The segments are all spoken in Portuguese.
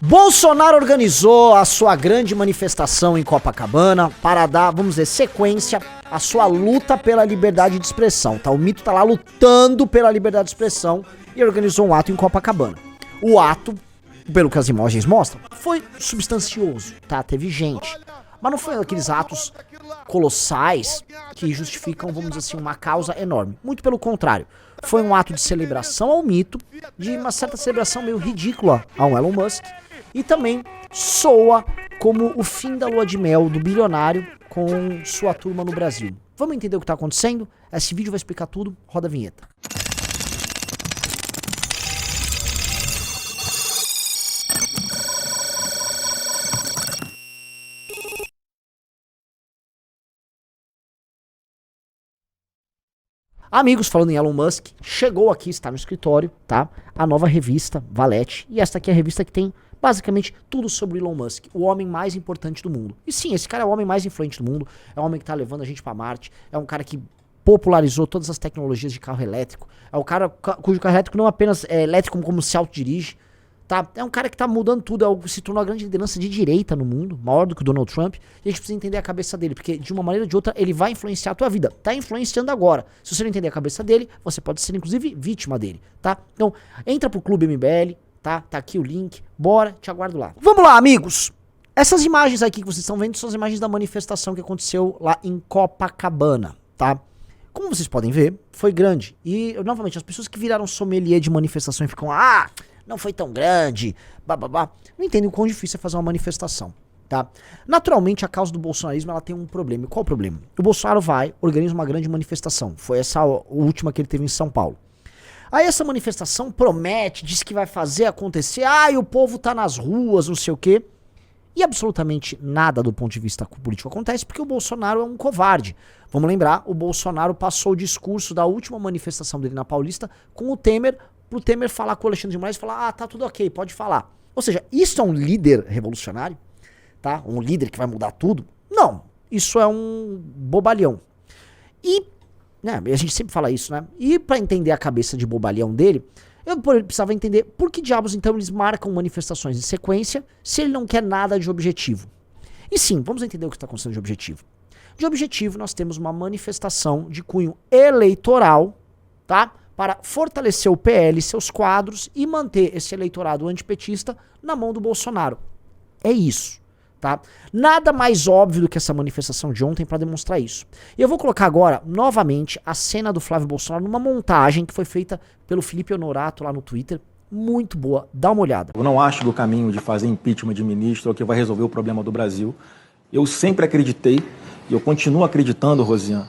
Bolsonaro organizou a sua grande manifestação em Copacabana para dar, vamos dizer, sequência à sua luta pela liberdade de expressão, tá? O mito tá lá lutando pela liberdade de expressão e organizou um ato em Copacabana. O ato, pelo que as imagens mostram, foi substancioso, tá? Teve gente, mas não foi aqueles atos colossais que justificam, vamos dizer assim, uma causa enorme. Muito pelo contrário. Foi um ato de celebração ao mito, de uma certa celebração meio ridícula ao Elon Musk, e também soa como o fim da lua de mel do bilionário com sua turma no Brasil. Vamos entender o que está acontecendo? Esse vídeo vai explicar tudo, roda a vinheta. Amigos, falando em Elon Musk, chegou aqui, está no escritório, tá? A nova revista, Valete. E esta aqui é a revista que tem basicamente tudo sobre Elon Musk, o homem mais importante do mundo. E sim, esse cara é o homem mais influente do mundo, é o homem que tá levando a gente pra Marte, é um cara que popularizou todas as tecnologias de carro elétrico, é o cara cujo carro elétrico não apenas é elétrico como se autodirige, tá? É um cara que tá mudando tudo, se tornou a grande liderança de direita no mundo, maior do que o Donald Trump, e a gente precisa entender a cabeça dele, porque de uma maneira ou de outra ele vai influenciar a tua vida, tá influenciando agora. Se você não entender a cabeça dele, você pode ser inclusive vítima dele, tá? Então, entra pro Clube MBL, tá aqui o link, bora, te aguardo lá. Vamos lá, amigos! Essas imagens aqui que vocês estão vendo são as imagens da manifestação que aconteceu lá em Copacabana, tá? Como vocês podem ver, foi grande. E, novamente, as pessoas que viraram sommelier de manifestação e ficam, não foi tão grande, bababá, não entendem o quão difícil é fazer uma manifestação, tá? Naturalmente, a causa do bolsonarismo, ela tem um problema. E qual o problema? O Bolsonaro organiza uma grande manifestação. Foi essa a última que ele teve em São Paulo. Aí essa manifestação promete, diz que vai fazer acontecer, e o povo tá nas ruas, não sei o quê. E absolutamente nada do ponto de vista político acontece, porque o Bolsonaro é um covarde. Vamos lembrar, o Bolsonaro passou o discurso da última manifestação dele na Paulista com o Temer, pro Temer falar com o Alexandre de Moraes e falar, tá tudo ok, pode falar. Ou seja, isso é um líder revolucionário, tá? Um líder que vai mudar tudo? Não, isso é um bobalhão. E a gente sempre fala isso, né? E pra entender a cabeça de bobalhão dele, eu precisava entender por que diabos então eles marcam manifestações em sequência se ele não quer nada de objetivo. E sim, vamos entender o que está acontecendo de objetivo. De objetivo, nós temos uma manifestação de cunho eleitoral, tá? Para fortalecer o PL, seus quadros e manter esse eleitorado antipetista na mão do Bolsonaro. É isso. Tá? Nada mais óbvio do que essa manifestação de ontem para demonstrar isso. E eu vou colocar agora, novamente, a cena do Flávio Bolsonaro numa montagem que foi feita pelo Felipe Honorato lá no Twitter. Muito boa, dá uma olhada. Eu não acho que o caminho de fazer impeachment de ministro é o que vai resolver o problema do Brasil. Eu sempre acreditei, e eu continuo acreditando, Rosiane,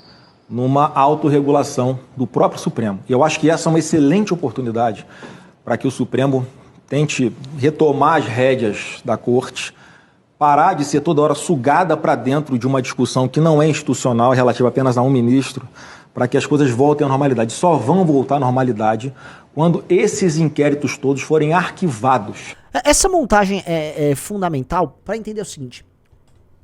numa autorregulação do próprio Supremo. E eu acho que essa é uma excelente oportunidade para que o Supremo tente retomar as rédeas da Corte, parar de ser toda hora sugada para dentro de uma discussão que não é institucional, relativa apenas a um ministro, para que as coisas voltem à normalidade. Só vão voltar à normalidade quando esses inquéritos todos forem arquivados. Essa montagem é fundamental para entender o seguinte.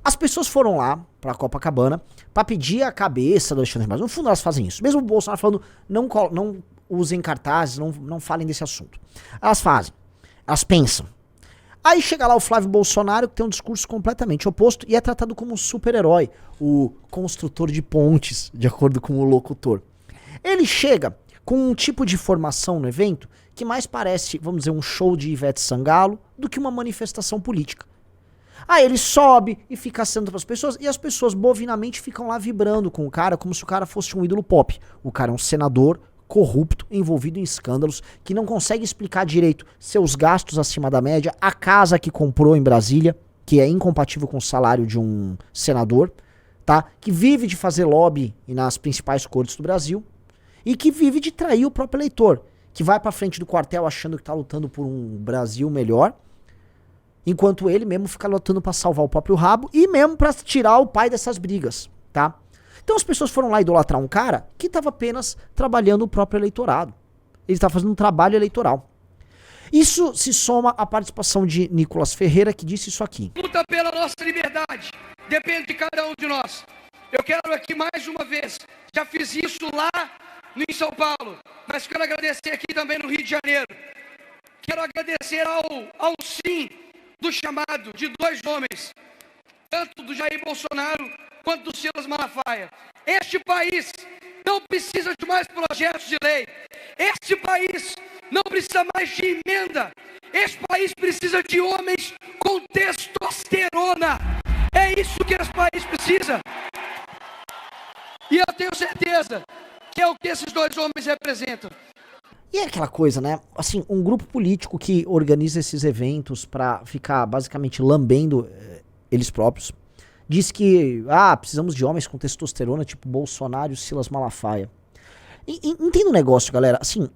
As pessoas foram lá para Copacabana para pedir a cabeça do Alexandre de Moraes. No fundo elas fazem isso. Mesmo o Bolsonaro falando, não usem cartazes, não falem desse assunto. Elas fazem, elas pensam. Aí chega lá o Flávio Bolsonaro, que tem um discurso completamente oposto e é tratado como um super-herói, o construtor de pontes, de acordo com o locutor. Ele chega com um tipo de formação no evento que mais parece, vamos dizer, um show de Ivete Sangalo do que uma manifestação política. Aí ele sobe e fica acenando para as pessoas e as pessoas bovinamente ficam lá vibrando com o cara como se o cara fosse um ídolo pop. O cara é um senador corrupto, envolvido em escândalos, que não consegue explicar direito seus gastos acima da média, a casa que comprou em Brasília, que é incompatível com o salário de um senador, tá? Que vive de fazer lobby nas principais cortes do Brasil e que vive de trair o próprio eleitor, que vai pra frente do quartel achando que tá lutando por um Brasil melhor, enquanto ele mesmo fica lutando pra salvar o próprio rabo e mesmo pra tirar o pai dessas brigas, tá? Então as pessoas foram lá idolatrar um cara que estava apenas trabalhando o próprio eleitorado. Ele estava fazendo um trabalho eleitoral. Isso se soma à participação de Nicolas Ferreira, que disse isso aqui. Luta pela nossa liberdade depende de cada um de nós. Eu quero aqui mais uma vez, já fiz isso lá em São Paulo, mas quero agradecer aqui também no Rio de Janeiro. Quero agradecer ao Sim, chamado de dois homens, tanto do Jair Bolsonaro quanto do Silas Malafaia. Este país não precisa de mais projetos de lei. Este país não precisa mais de emenda. Este país precisa de homens com testosterona. É isso que esse país precisa. E eu tenho certeza que é o que esses dois homens representam. E é aquela coisa, né? Assim, um grupo político que organiza esses eventos pra ficar basicamente lambendo eles próprios, diz que, precisamos de homens com testosterona, tipo Bolsonaro e Silas Malafaia. Entenda um negócio, galera, assim,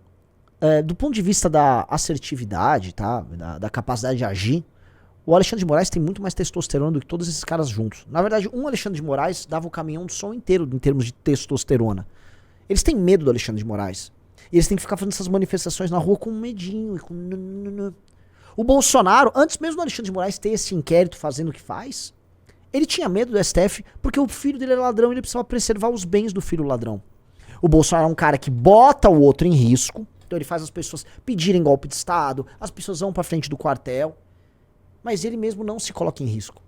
do ponto de vista da assertividade, tá? Da capacidade de agir, o Alexandre de Moraes tem muito mais testosterona do que todos esses caras juntos. Na verdade, um Alexandre de Moraes dava o caminhão do som inteiro em termos de testosterona. Eles têm medo do Alexandre de Moraes. E eles têm que ficar fazendo essas manifestações na rua com medinho e com... O Bolsonaro, antes mesmo do Alexandre de Moraes ter esse inquérito fazendo o que faz, ele tinha medo do STF porque o filho dele era ladrão e ele precisava preservar os bens do filho ladrão. O Bolsonaro é um cara que bota o outro em risco, então ele faz as pessoas pedirem golpe de Estado, as pessoas vão pra frente do quartel, mas ele mesmo não se coloca em risco.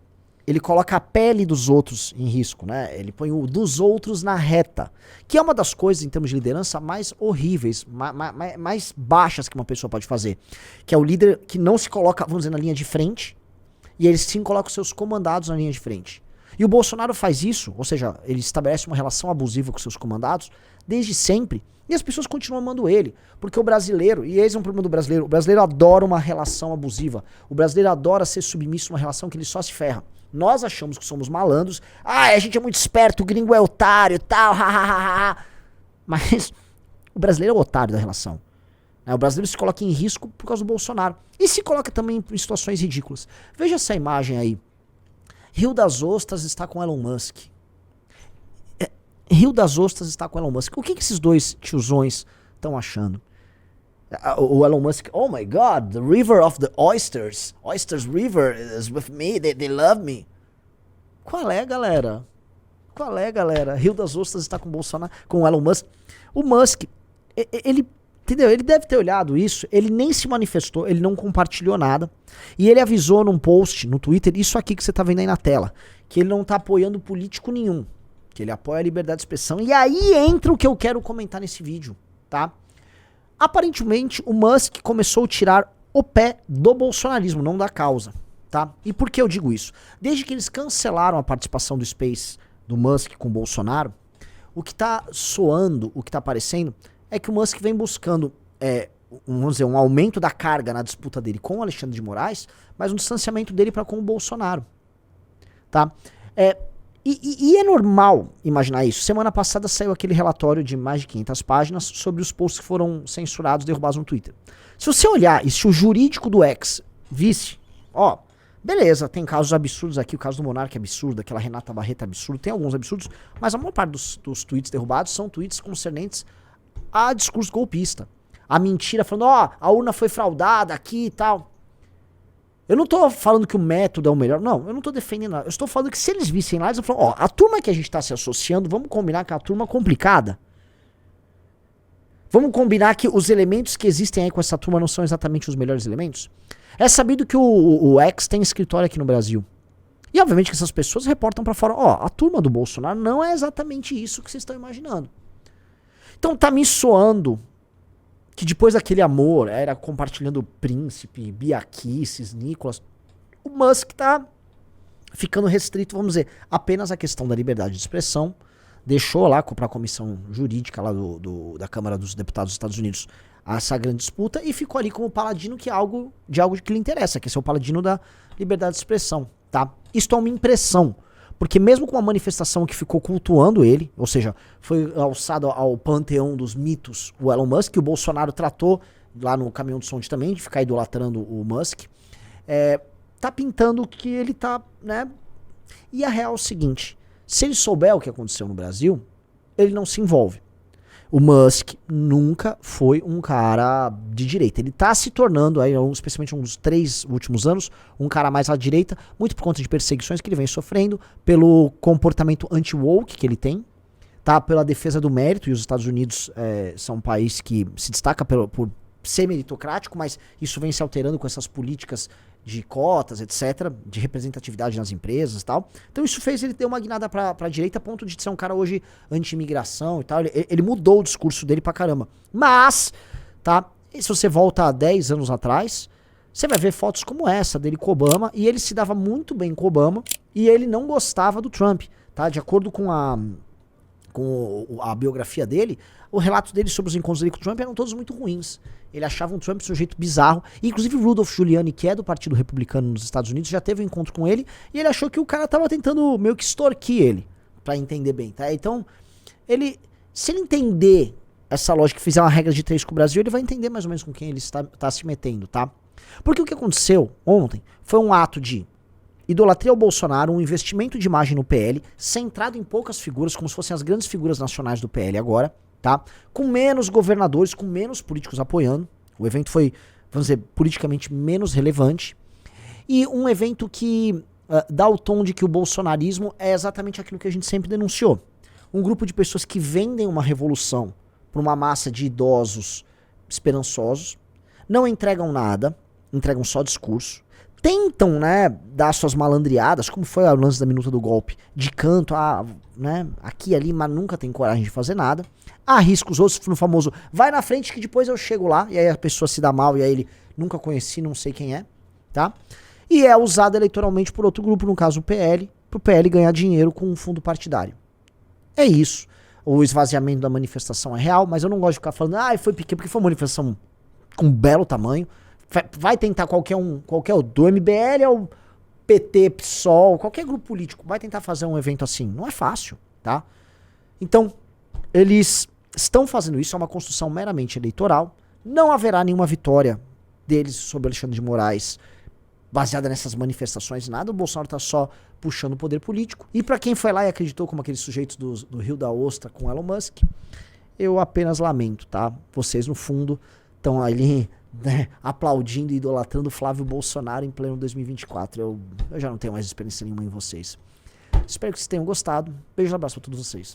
Ele coloca a pele dos outros em risco, né? Ele põe o dos outros na reta, que é uma das coisas, em termos de liderança, mais horríveis, mais baixas que uma pessoa pode fazer. Que é o líder que não se coloca, vamos dizer, na linha de frente, e ele sim coloca os seus comandados na linha de frente. E o Bolsonaro faz isso, ou seja, ele estabelece uma relação abusiva com seus comandados desde sempre, e as pessoas continuam amando ele, porque o brasileiro, e esse é um problema do brasileiro, o brasileiro adora uma relação abusiva, o brasileiro adora ser submisso a uma relação que ele só se ferra. Nós achamos que somos malandros, a gente é muito esperto, o gringo é otário e tal, mas o brasileiro é o otário da relação. O brasileiro se coloca em risco por causa do Bolsonaro, e se coloca também em situações ridículas. Veja essa imagem aí. Rio das Ostras está com Elon Musk. Rio das Ostras está com Elon Musk. O que esses dois tiozões estão achando? O Elon Musk, oh my God, the river of the oysters. Oysters River is with me, they love me. Qual é, galera? Qual é, galera? Rio das Ostras está com o Bolsonaro, com o Elon Musk. O Musk, ele, entendeu? Ele deve ter olhado isso, ele nem se manifestou, ele não compartilhou nada. E ele avisou num post no Twitter, isso aqui que você tá vendo aí na tela, que ele não tá apoiando político nenhum, que ele apoia a liberdade de expressão. E aí entra o que eu quero comentar nesse vídeo, tá? Aparentemente, o Musk começou a tirar o pé do bolsonarismo, não da causa, tá? E por que eu digo isso? Desde que eles cancelaram a participação do Space do Musk com o Bolsonaro, o que tá soando, o que tá aparecendo, é que o Musk vem buscando, vamos dizer, um aumento da carga na disputa dele com o Alexandre de Moraes, mas um distanciamento dele para com o Bolsonaro, tá? E é normal imaginar isso. Semana passada saiu aquele relatório de mais de 500 páginas sobre os posts que foram censurados, derrubados no Twitter. Se você olhar e se o jurídico do X visse, beleza, tem casos absurdos aqui, o caso do Monark é absurdo, aquela Renata Barreto é absurdo, tem alguns absurdos, mas a maior parte dos tweets derrubados são tweets concernentes a discurso golpista. A mentira falando, a urna foi fraudada aqui e tal. Eu não tô falando que o método é o melhor, não, eu não tô defendendo nada. Eu estou falando que se eles vissem lá, eles vão falar, a turma que a gente tá se associando, vamos combinar que é uma turma complicada. Vamos combinar que os elementos que existem aí com essa turma não são exatamente os melhores elementos? É sabido que o X tem escritório aqui no Brasil. E obviamente que essas pessoas reportam pra fora, a turma do Bolsonaro não é exatamente isso que vocês estão imaginando. Então tá me soando que depois daquele amor, era compartilhando Príncipe, Biaquices, Nicolas, o Musk tá ficando restrito, vamos dizer, apenas à questão da liberdade de expressão, deixou lá para a comissão jurídica lá da Câmara dos Deputados dos Estados Unidos essa grande disputa e ficou ali como paladino de algo que lhe interessa, que é ser o paladino da liberdade de expressão, tá? Isto é uma impressão, porque mesmo com uma manifestação que ficou cultuando ele, ou seja, foi alçado ao panteão dos mitos o Elon Musk, que o Bolsonaro tratou lá no caminhão de som também, de ficar idolatrando o Musk, tá pintando que ele tá, né? E a real é o seguinte, se ele souber o que aconteceu no Brasil, ele não se envolve. O Musk nunca foi um cara de direita. Ele tá se tornando, aí, especialmente nos 3 últimos anos, um cara mais à direita, muito por conta de perseguições que ele vem sofrendo, pelo comportamento anti-woke que ele tem, tá? Pela defesa do mérito, e os Estados Unidos são um país que se destaca por semi-meritocrático, mas isso vem se alterando com essas políticas de cotas, etc., de representatividade nas empresas e tal. Então isso fez ele ter uma guinada pra direita, a ponto de ser um cara hoje anti-imigração e tal. Ele mudou o discurso dele pra caramba. Mas, tá, e se você volta a 10 anos atrás, você vai ver fotos como essa dele com Obama, e ele se dava muito bem com Obama, e ele não gostava do Trump, tá? De acordo com a biografia dele, o relato dele sobre os encontros dele com o Trump eram todos muito ruins. Ele achava um Trump um sujeito bizarro. E, inclusive, o Rudolph Giuliani, que é do Partido Republicano nos Estados Unidos, já teve um encontro com ele e ele achou que o cara tava tentando meio que extorquir ele, pra entender bem, tá? Então, se ele entender essa lógica e fizer uma regra de 3 com o Brasil, ele vai entender mais ou menos com quem ele tá se metendo, tá? Porque o que aconteceu ontem foi um ato de idolatria ao Bolsonaro, um investimento de imagem no PL, centrado em poucas figuras, como se fossem as grandes figuras nacionais do PL agora, tá? Com menos governadores, com menos políticos apoiando. O evento foi, vamos dizer, politicamente menos relevante. E um evento que dá o tom de que o bolsonarismo é exatamente aquilo que a gente sempre denunciou. Um grupo de pessoas que vendem uma revolução para uma massa de idosos esperançosos, não entregam nada, entregam só discurso, tentam, né, dar suas malandreadas, como foi o lance da minuta do golpe, de canto, né, aqui e ali, mas nunca tem coragem de fazer nada, arrisca os outros no famoso, vai na frente que depois eu chego lá, e aí a pessoa se dá mal, e aí ele, nunca conheci, não sei quem é, tá? E é usado eleitoralmente por outro grupo, no caso o PL, pro PL ganhar dinheiro com um fundo partidário. É isso. O esvaziamento da manifestação é real, mas eu não gosto de ficar falando, foi pequeno, porque foi uma manifestação com um belo tamanho. Vai tentar qualquer do MBL ao PT, PSOL, qualquer grupo político, vai tentar fazer um evento assim. Não é fácil, tá? Então, eles estão fazendo isso, é uma construção meramente eleitoral. Não haverá nenhuma vitória deles sobre Alexandre de Moraes baseada nessas manifestações, nada. O Bolsonaro tá só puxando o poder político. E pra quem foi lá e acreditou como aqueles sujeitos do Rio da Ostra com Elon Musk, eu apenas lamento, tá? Vocês, no fundo, estão ali, né, aplaudindo e idolatrando Flávio Bolsonaro em pleno 2024. Eu já não tenho mais experiência nenhuma em vocês. Espero que vocês tenham gostado. Beijo e abraço pra todos vocês.